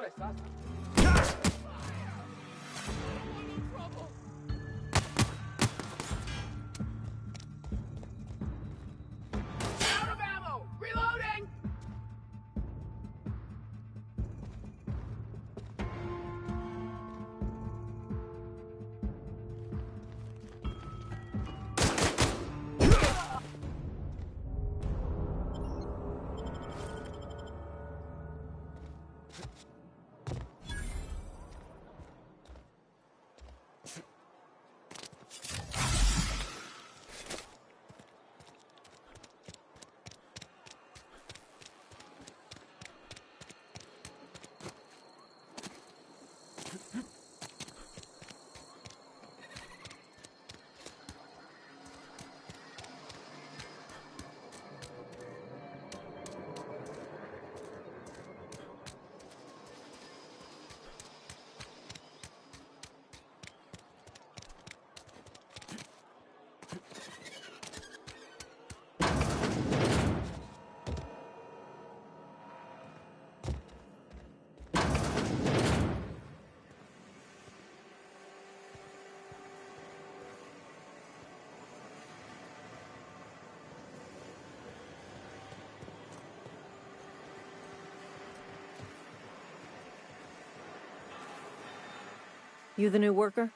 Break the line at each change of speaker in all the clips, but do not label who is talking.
Out of ammo! Reloading!
You the new worker?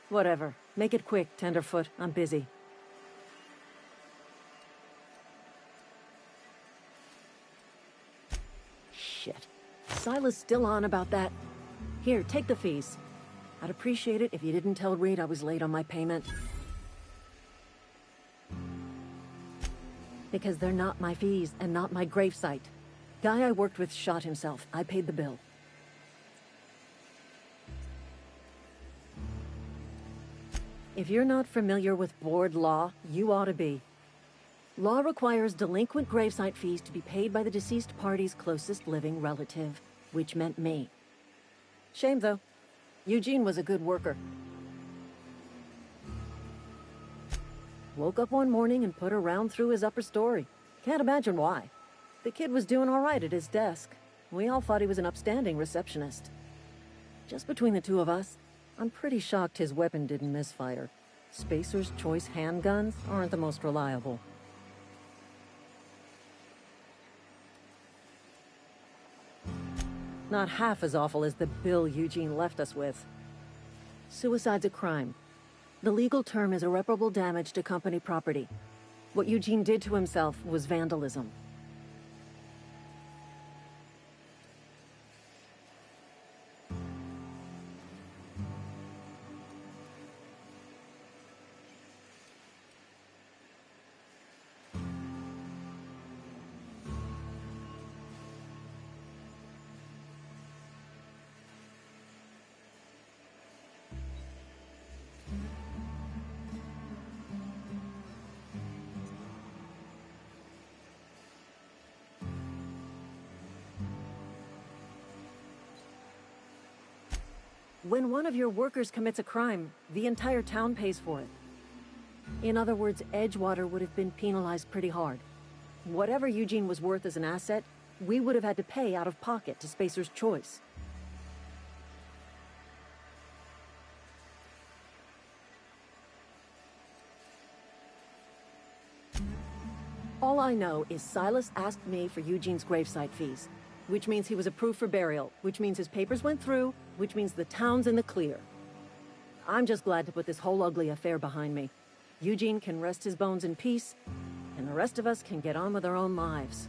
Whatever. Make it quick, Tenderfoot. I'm busy. Shit. Silas still on about that. Here, take the fees. I'd appreciate it if you didn't tell Reed I was late on my payment. Because they're not my fees and not my gravesite. Guy I worked with shot himself. I paid the bill. If you're not familiar with board law, you ought to be. Law requires delinquent gravesite fees to be paid by the deceased party's closest living relative, which meant me. Shame, though. Eugene was a good worker. Woke up one morning and put a round through his upper story. Can't imagine why. The kid was doing all right at his desk. We all thought he was an upstanding receptionist. Just between the two of us, I'm pretty shocked his weapon didn't misfire. Spacer's Choice handguns aren't the most reliable. Not half as awful as the bill Eugene left us with. Suicide's a crime. The legal term is irreparable damage to company property. What Eugene did to himself was vandalism. When one of your workers commits a crime, the entire town pays for it. In other words, Edgewater would have been penalized pretty hard. Whatever Eugene was worth as an asset, we would have had to pay out of pocket to Spacer's Choice. All I know is Silas asked me for Eugene's gravesite fees, which means he was approved for burial, which means his papers went through, which means the town's in the clear. I'm just glad to put this whole ugly affair behind me. Eugene can rest his bones in peace, and the rest of us can get on with our own lives.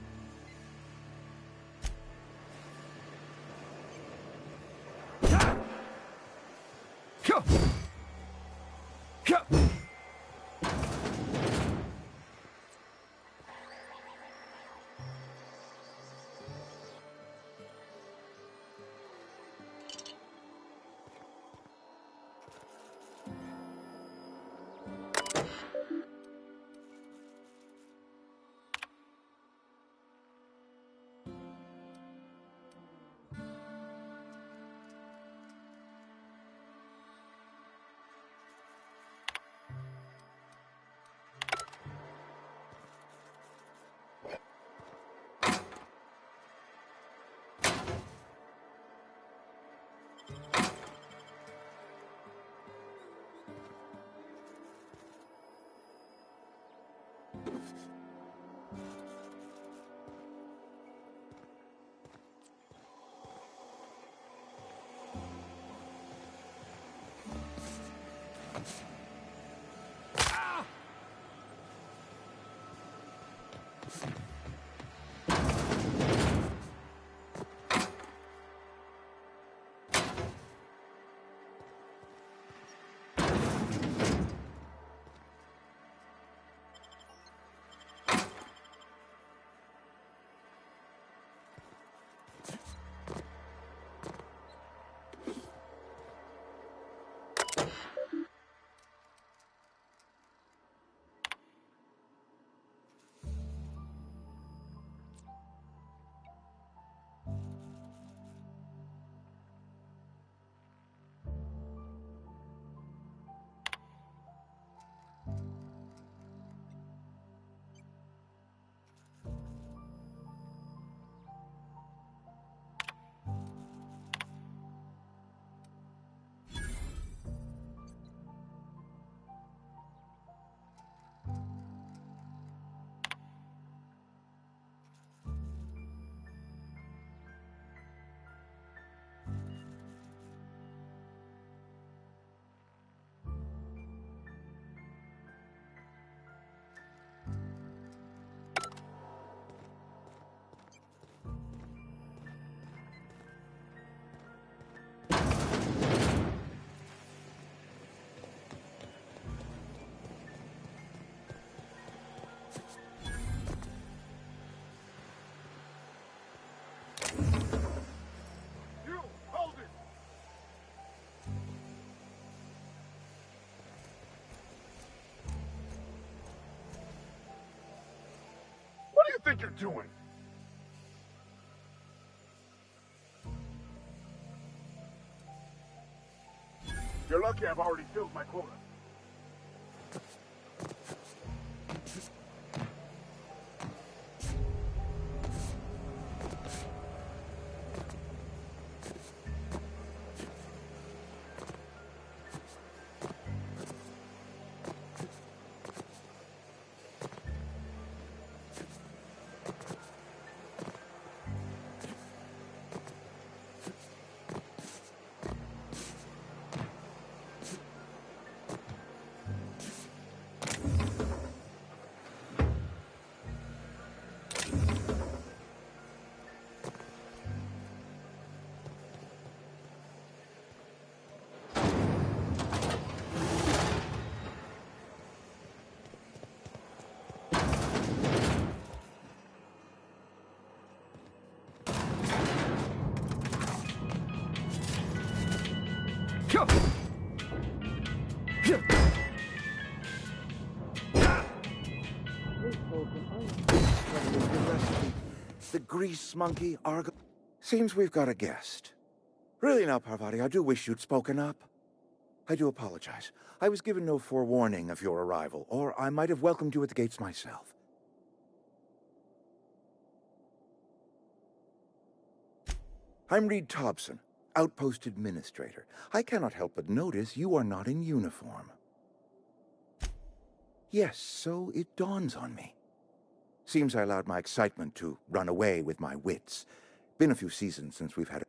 think you're doing? You're lucky I've already filled my quota.
The grease monkey, Argo. Seems we've got a guest. Really now, Parvati, I do wish you'd spoken up. I do apologize. I was given no forewarning of your arrival, or I might have welcomed you at the gates myself. I'm Reed Thompson, Outpost Administrator. I cannot help but notice you are not in uniform. Yes, so it dawns on me. Seems I allowed my excitement to run away with my wits. Been a few seasons since we've had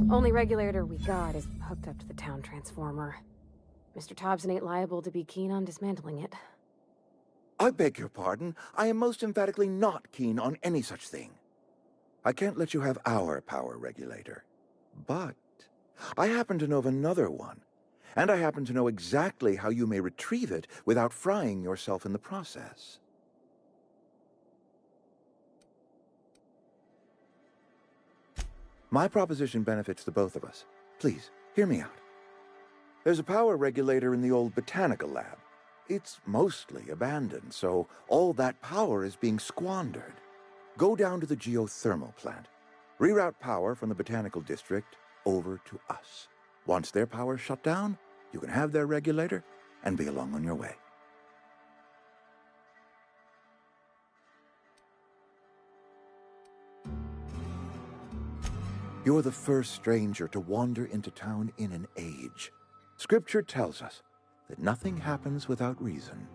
Only regulator we got is hooked up to the town transformer. Mr. Thompson ain't liable to be keen on dismantling it.
I beg your pardon. I am most emphatically not keen on any such thing. I can't let you have our power regulator. But I happen to know of another one. And I happen to know exactly how you may retrieve it without frying yourself in the process. My proposition benefits the both of us. Please, hear me out. There's a power regulator in the old botanical lab. It's mostly abandoned, so all that power is being squandered. Go down to the geothermal plant. Reroute power from the botanical district over to us. Once their power's shut down, you can have their regulator and be along on your way. You're the first stranger to wander into town in an age. Scripture tells us that nothing happens without reason.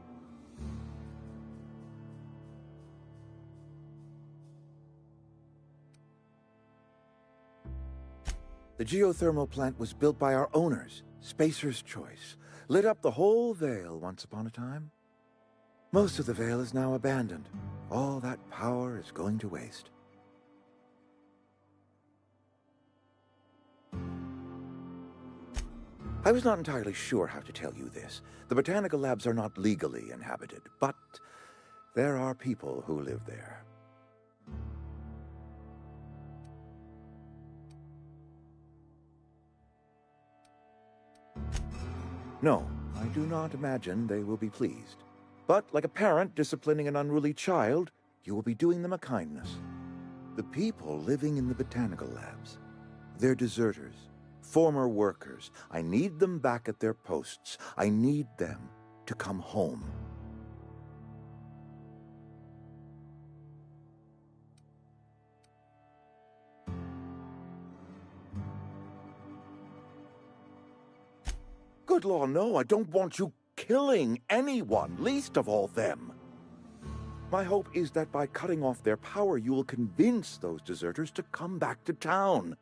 The geothermal plant was built by our owners, Spacer's Choice. Lit up the whole Vale once upon a time. Most of the Vale is now abandoned. All that power is going to waste. I was not entirely sure how to tell you this. The botanical labs are not legally inhabited, but there are people who live there. No, I do not imagine they will be pleased. But like a parent disciplining an unruly child, you will be doing them a kindness. The people living in the botanical labs, they're deserters, former workers. I need them back at their posts. I need them to come home. Good law, no, I don't want you killing anyone, least of all them. My hope is that by cutting off their power, you will convince those deserters to come back to town.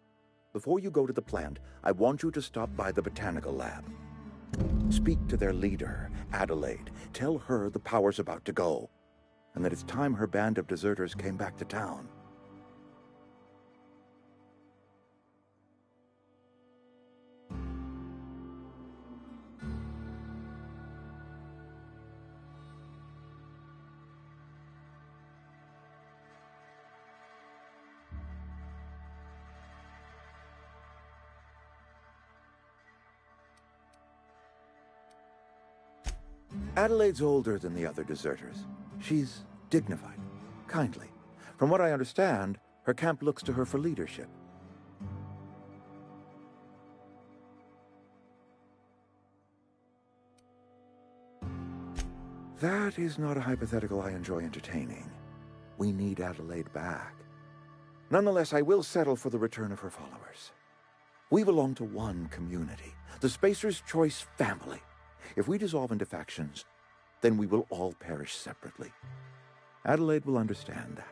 Before you go to the plant, I want you to stop by the botanical lab. Speak to their leader, Adelaide. Tell her the power's about to go, and that it's time her band of deserters came back to town. Adelaide's older than the other deserters. She's dignified, kindly. From what I understand, her camp looks to her for leadership. That is not a hypothetical I enjoy entertaining. We need Adelaide back. Nonetheless, I will settle for the return of her followers. We belong to one community, the Spacer's Choice family. If we dissolve into factions, then we will all perish separately. Adelaide will understand that.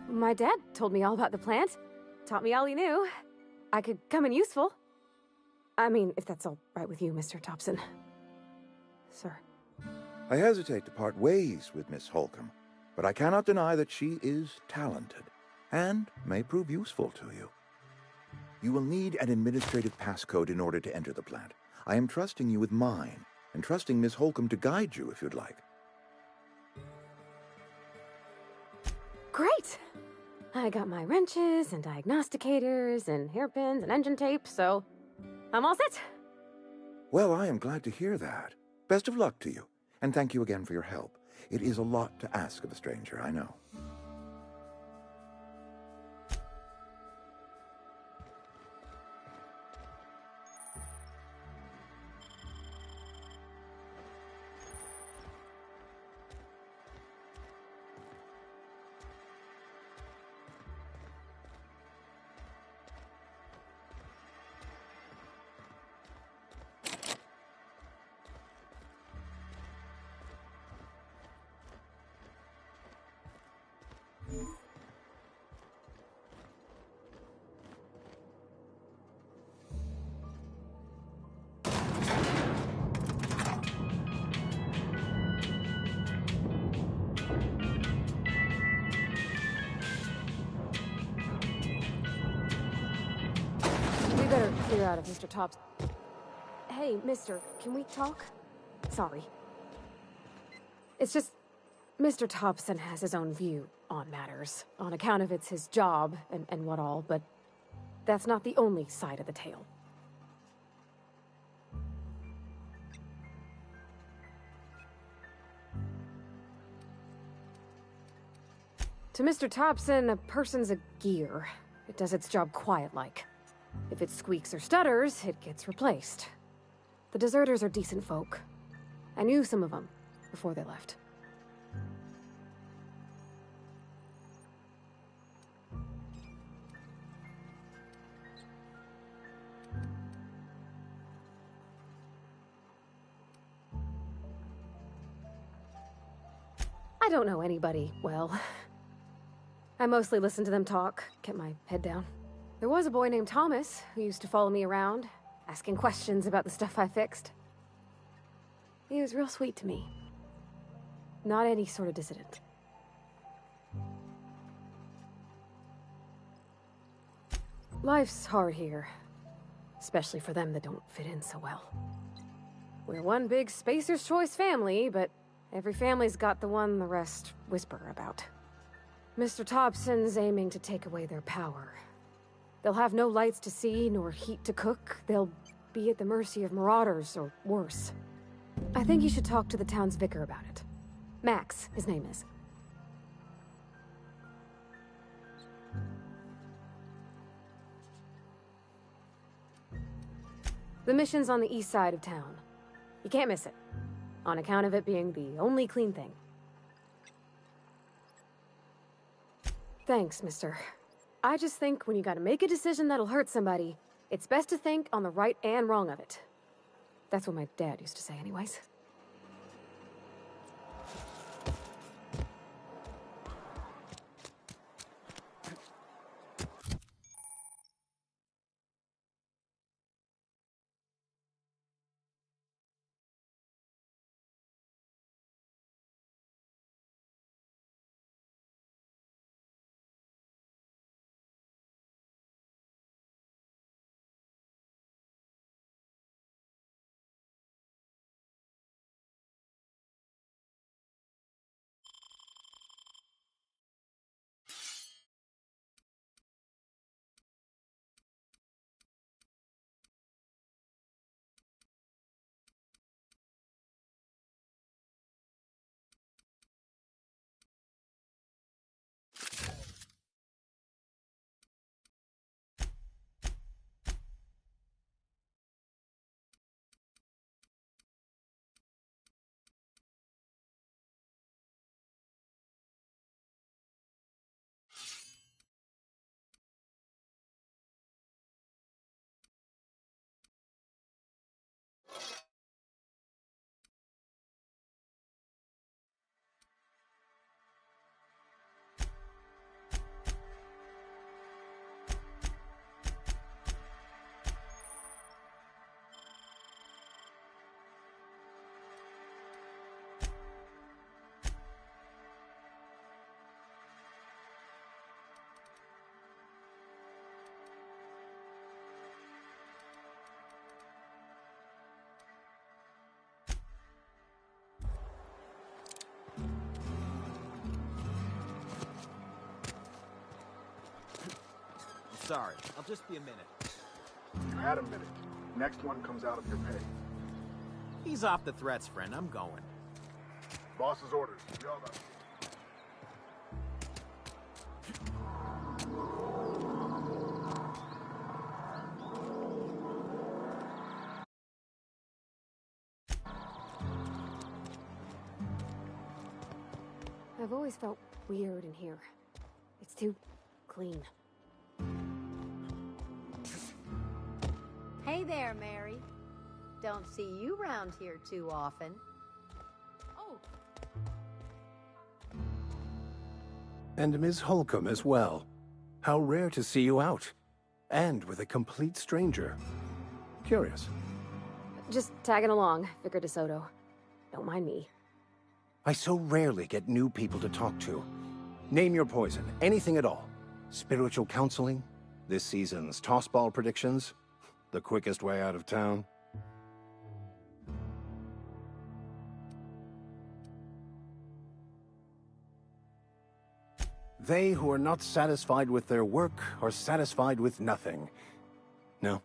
My dad told me all about the plant. Taught me all he knew. I could come in useful. I mean, if that's all right with you, Mr. Thompson. Sir.
I hesitate to part ways with Miss Holcomb, but I cannot deny that she is talented and may prove useful to you. You will need an administrative passcode in order to enter the plant. I am trusting you with mine, and trusting Miss Holcomb to guide you if you'd like.
Great! I got my wrenches and diagnosticators and hairpins and engine tape, so I'm all set.
Well, I am glad to hear that. Best of luck to you, and thank you again for your help. It is a lot to ask of a stranger, I know.
We better clear out of Mr. Tops. Hey, mister, can we talk? Sorry. It's just, Mr. Thompson has his own view on matters, on account of it's his job and what all, but that's not the only side of the tale. To Mr. Thompson, a person's a gear. It does its job quiet-like. If it squeaks or stutters, it gets replaced. The deserters are decent folk. I knew some of them before they left. I don't know anybody well. I mostly listen to them talk, kept my head down. There was a boy named Thomas who used to follow me around, asking questions about the stuff I fixed. He was real sweet to me. Not any sort of dissident. Life's hard here, especially for them that don't fit in so well. We're one big Spacer's Choice family, but every family's got the one the rest whisper about. Mr. Thompson's aiming to take away their power. They'll have no lights to see, nor heat to cook. They'll be at the mercy of marauders, or worse. I think you should talk to the town's vicar about it. Max, his name is. The mission's on the east side of town. You can't miss it, on account of it being the only clean thing. Thanks, mister. I just think when you gotta make a decision that'll hurt somebody, it's best to think on the right and wrong of it. That's what my dad used to say anyways.
sorry. I'll just be a minute.
You had a minute. Next one comes out of your pay.
Ease off the threats, friend. I'm going.
Boss's orders. We all know.
I've always felt weird in here. It's too clean.
Hey there, Mary. Don't see you round here too often.
Oh.
And Ms. Holcomb as well. How rare to see you out. And with a complete stranger. Curious.
Just tagging along, Vicar DeSoto. Don't mind me.
I so rarely get new people to talk to. Name your poison, anything at all. Spiritual counseling? This season's tossball predictions? The quickest way out of town? They who are not satisfied with their work are satisfied with nothing. No?